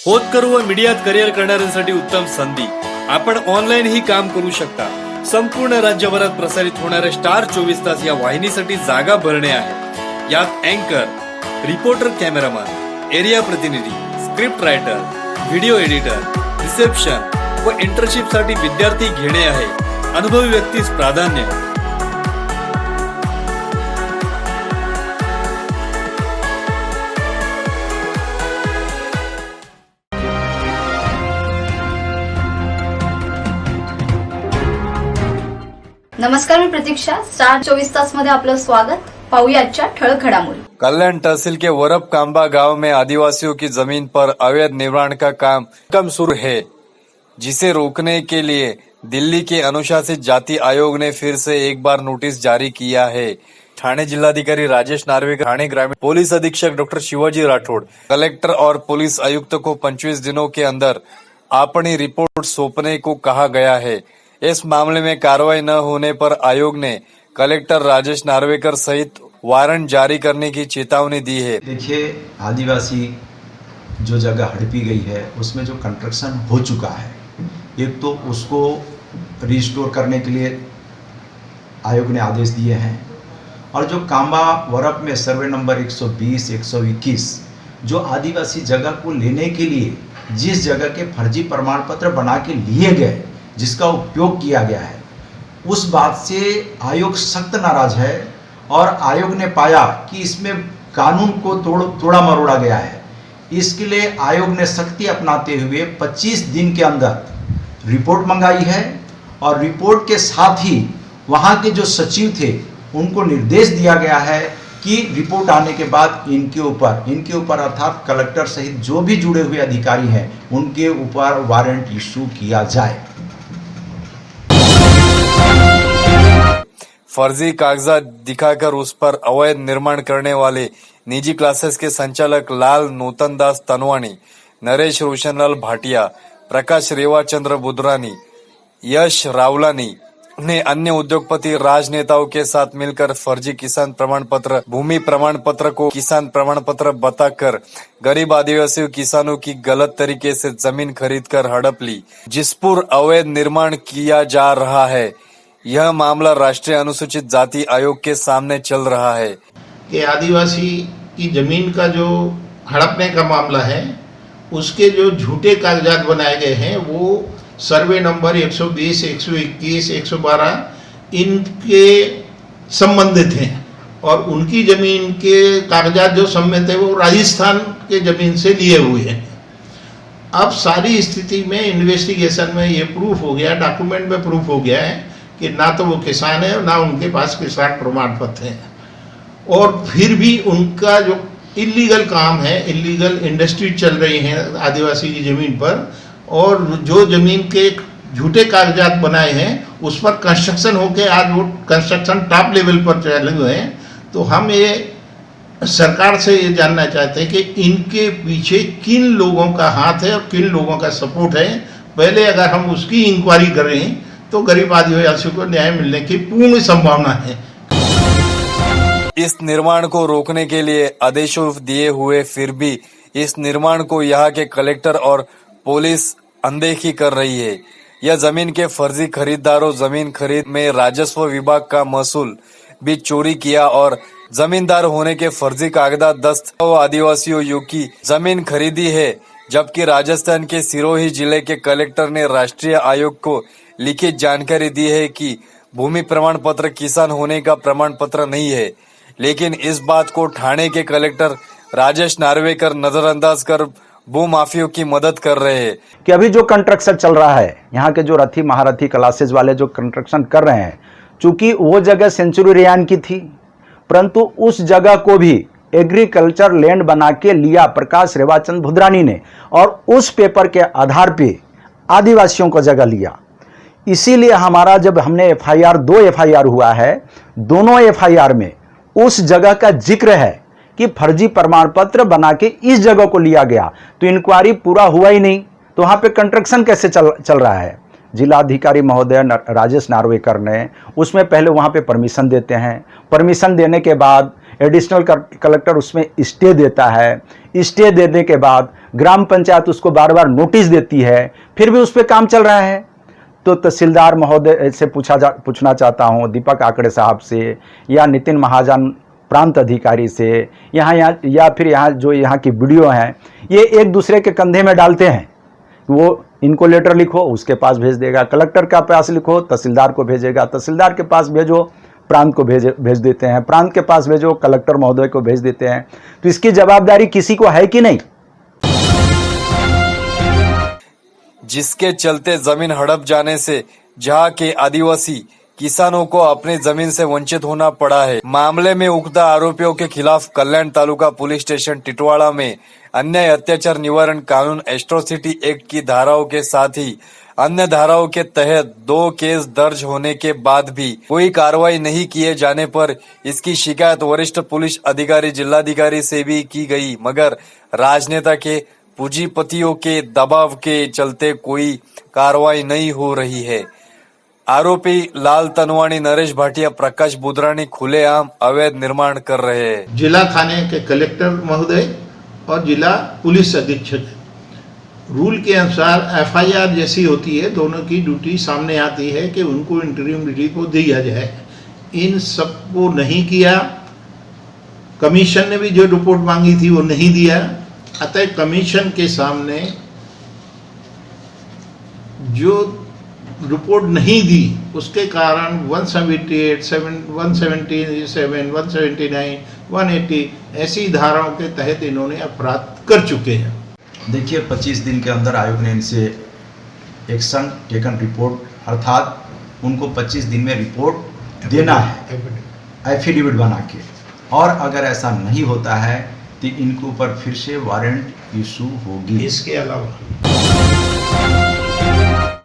होतकरू व मीडियात करिअर करणाऱ्यांसाठी उत्तम संधी. आपण ऑनलाईन ही काम करू शकता. संपूर्ण राज्यभरात प्रसारित होणाऱ्या स्टार 24 तास या वाहिनीसाठी जागा भरणे आहे. यात अँकर, रिपोर्टर, कॅमेरामॅन, एरिया प्रतिनिधी, script writer, video editor, reception व इंटर्नशिप साठी विद्यार्थी घेणे आहे. अनुभवी व्यक्तीस प्राधान्य. नमस्कार, मी प्रतीक्षा. स्टार 24 तास मध्ये आपलं स्वागत. पाहूया आजच्या ठळक घडामोडी. कल्याण तहसील के वरप कांबा गांव में आदिवासियों की जमीन पर अवैध निर्माण का काम कम शुरू है, जिसे रोकने के लिए दिल्ली के अनुशासित जाति आयोग ने फिर से एक बार नोटिस जारी किया है. ठाणे जिलाधिकारी राजेश नार्वेकर, ठाणे ग्रामीण पुलिस अधीक्षक डॉक्टर शिवाजी राठौड़, कलेक्टर और पुलिस आयुक्त को 25 दिनों के अंदर अपनी रिपोर्ट सौंपने को कहा गया है. इस मामले में कार्रवाई न होने पर आयोग ने कलेक्टर राजेश नार्वेकर सहित वारंट जारी करने की चेतावनी दी है. देखिए, आदिवासी जो जगह हड़पी गई है उसमें जो कंस्ट्रक्शन हो चुका है, एक तो उसको रिस्टोर करने के लिए आयोग ने आदेश दिए हैं, और जो कांबा वरप में सर्वे नंबर 120, 121 जो आदिवासी जगह को लेने के लिए जिस जगह के फर्जी प्रमाण पत्र बना के लिए गए, जिसका उपयोग किया गया है, उस बात से आयोग सख्त नाराज है. और आयोग ने पाया कि इसमें कानून को तोड़ा मरोड़ा गया है. इसके लिए आयोग ने सख्ती अपनाते हुए 25 दिन के अंदर रिपोर्ट मंगाई है, और रिपोर्ट के साथ ही वहाँ के जो सचिव थे उनको निर्देश दिया गया है कि रिपोर्ट आने के बाद इनके ऊपर अर्थात कलेक्टर सहित जो भी जुड़े हुए अधिकारी हैं उनके ऊपर वारंट इशू किया जाए. फर्जी कागजात दिखाकर उस पर अवैध निर्माण करने वाले निजी क्लासेस के संचालक लाल नूतनदास तनवानी, नरेश रोशनलाल भाटिया, प्रकाश रेवाचंद्र बुधरानी, यश रावलानी ने अन्य उद्योगपति राजनेताओं के साथ मिलकर फर्जी किसान प्रमाण पत्र, भूमि प्रमाण पत्र को किसान प्रमाण पत्र बताकर गरीब आदिवासी किसानों की गलत तरीके से जमीन खरीदकर हड़प ली, जिस पर अवैध निर्माण किया जा रहा है. यह मामला राष्ट्रीय अनुसूचित जाति आयोग के सामने चल रहा है कि आदिवासी की जमीन का जो हड़पने का मामला है, उसके जो झूठे कागजात बनाए गए हैं वो सर्वे नंबर 120, 121, 112 इनके संबंधित हैं, और उनकी जमीन के कागजात जो सम्मिलित है वो राजस्थान के जमीन से लिए हुए हैं. अब सारी स्थिति में इन्वेस्टिगेशन में ये प्रूफ हो गया, डॉक्यूमेंट में प्रूफ हो गया है कि ना तो वो किसान है, ना उनके पास किसान प्रमाण पत्र है, और फिर भी उनका जो इलीगल काम है, इलीगल इंडस्ट्री चल रही है आदिवासी की ज़मीन पर, और जो ज़मीन के झूठे कागजात बनाए हैं उस पर कंस्ट्रक्शन होके आज वो कंस्ट्रक्शन टॉप लेवल पर चले हुए हैं. तो हम ये सरकार से ये जानना चाहते हैं कि इनके पीछे किन लोगों का हाथ है और किन लोगों का सपोर्ट है. पहले अगर हम उसकी इंक्वायरी करें तो गरीब आदिवासियों को न्याय मिलने की पूर्ण संभावना है. इस निर्माण को रोकने के लिए आदेशों दिए हुए फिर भी इस निर्माण को यहाँ के कलेक्टर और पुलिस अनदेखी कर रही है. यह जमीन के फर्जी खरीदारों जमीन खरीद में राजस्व विभाग का महसूल भी चोरी किया और जमींदार होने के फर्जी कागजात दस्तावेज आदिवासियों की जमीन खरीदी है, जबकि राजस्थान के सिरोही जिले के कलेक्टर ने राष्ट्रीय आयोग को लिखित जानकारी दी है कि भूमि प्रमाण पत्र किसान होने का प्रमाण पत्र नहीं है. लेकिन इस बात को ठाणे के कलेक्टर राजेश नार्वेकर नजरअंदाज कर भूमाफियों की मदद कर रहे हैं. कि अभी जो कंस्ट्रक्शन चल रहा है, यहाँ के जो रथी महारथी क्लासेस वाले जो कंस्ट्रक्शन कर रहे हैं, चूंकि वो जगह सेंचुरी रेयान की थी, परंतु उस जगह को भी एग्रीकल्चर लैंड बना के लिया प्रकाश रेवाचंद बुधरानी ने, और उस पेपर के आधार पे आदिवासियों को जगह लिया. इसीलिए हमारा जब हमने एफआईआर 2 एफआईआर हुआ है, दोनों एफआईआर में उस जगह का जिक्र है कि फर्जी प्रमाण पत्र बना के इस जगह को लिया गया. तो इंक्वायरी पूरा हुआ ही नहीं, तो वहाँ पे कंस्ट्रक्शन कैसे चल रहा है. जिलाधिकारी महोदय राजेश नार्वेकर ने उसमें पहले वहाँ पे परमिशन देते हैं, परमिशन देने के बाद एडिशनल कलेक्टर उसमें स्टे देता है, स्टे देने के बाद ग्राम पंचायत उसको बार बार नोटिस देती है, फिर भी उस पर काम चल रहा है। तो तहसीलदार महोदय से पूछना चाहता हूँ, दीपक आकड़े साहब से या नितिन महाजन प्रांत अधिकारी से, या फिर यहाँ की वीडियो हैं, ये एक दूसरे के कंधे में डालते हैं। वो इनको लेटर लिखो, उसके पास भेज देगा, कलेक्टर का पास लिखो, तहसीलदार को भेजेगा, तहसीलदार के पास भेजो, प्रांत को भेज देते हैं, प्रांत के पास भेजो, कलेक्टर महोदय को भेज देते हैं। तो इसकी जवाबदारी किसी को है कि नहीं? जिसके चलते जमीन हड़प जाने से जहां के आदिवासी किसानों को अपनी जमीन से वंचित होना पड़ा है। मामले में उक्त आरोपियों के खिलाफ कल्याण तालुका पुलिस स्टेशन टिटवाड़ा में अन्याय अत्याचार निवारण कानून एट्रोसिटी एक्ट की धाराओं के साथ ही अन्य धाराओं के तहत 2 केस दर्ज होने के बाद भी कोई कार्रवाई नहीं किए जाने पर इसकी शिकायत वरिष्ठ पुलिस अधिकारी जिलाधिकारी से भी की गई, मगर राजनेता के पूंजीपतियों के दबाव के चलते कोई कार्रवाई नहीं हो रही है। आरोपी लाल तनवानी, नरेश भाटिया, प्रकाश बुधरानी खुलेआम अवैध निर्माण कर रहे हैं। जिला थाने के कलेक्टर महोदय और जिला पुलिस अधीक्षक रूल के अनुसार एफआईआर जैसी होती है, दोनों की ड्यूटी सामने आती है कि उनको इंटरिम रिपोर्ट दिया जाए। इन सबको नहीं किया। कमीशन ने भी जो रिपोर्ट मांगी थी वो नहीं दिया। अतः कमीशन के सामने जो रिपोर्ट नहीं दी, उसके कारण 178, 177, 179, 180 ऐसी धाराओं के तहत इन्होंने अपराध कर चुके हैं। देखिए 25 दिन के अंदर आयोग ने इनसे एक्शन टेकन रिपोर्ट, अर्थात उनको 25 दिन में रिपोर्ट देना है एफिडेविट बना के, और अगर ऐसा नहीं होता है तो इनके ऊपर फिर से वारंट इशू होगी। इसके अलावा